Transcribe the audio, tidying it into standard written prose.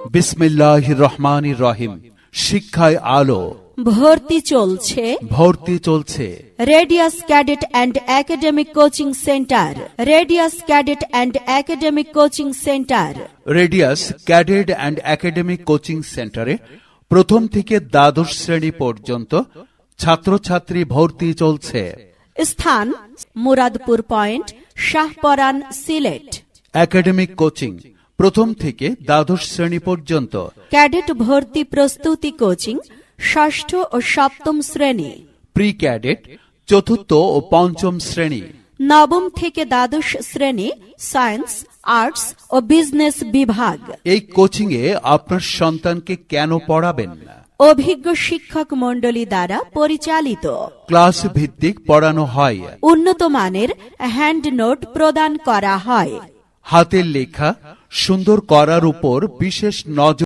বিসমিল্লাহির রহমানির রহিম। শিক্ষায় আলো। ভর্তি চলছে radius cadet and academic coaching centre. Radius cadet and academic coaching centre. Radius cadet and academic coaching সেন্টারে প্রথম থেকে দ্বাদশ শ্রেণী পর্যন্ত ছাত্রছাত্রী ভর্তি চলছে। স্থান Muradpur point, Shahparan, Sylhet. Academic coaching প্রথম থেকে দ্বাদশ শ্রেণী পর্যন্ত। ক্যাডেট ভর্তি প্রস্তুতি কোচিং ষষ্ঠ ও সপ্তম শ্রেণী। প্রি ক্যাডেট চতুর্থ ও পঞ্চম শ্রেণী। নবম থেকে দ্বাদশ শ্রেণী সায়েন্স, আর্টস ও বিজনেস বিভাগ। এই কোচিং এ আপনার সন্তানকে কেন পড়াবেন? অভিজ্ঞ শিক্ষক মণ্ডলী দ্বারা পরিচালিত। ক্লাস ভিত্তিক পড়ানো হয়। উন্নত মানের হ্যান্ড নোট প্রদান করা হয়। হাতের লেখা সুন্দর করার উপর বিশেষ নজর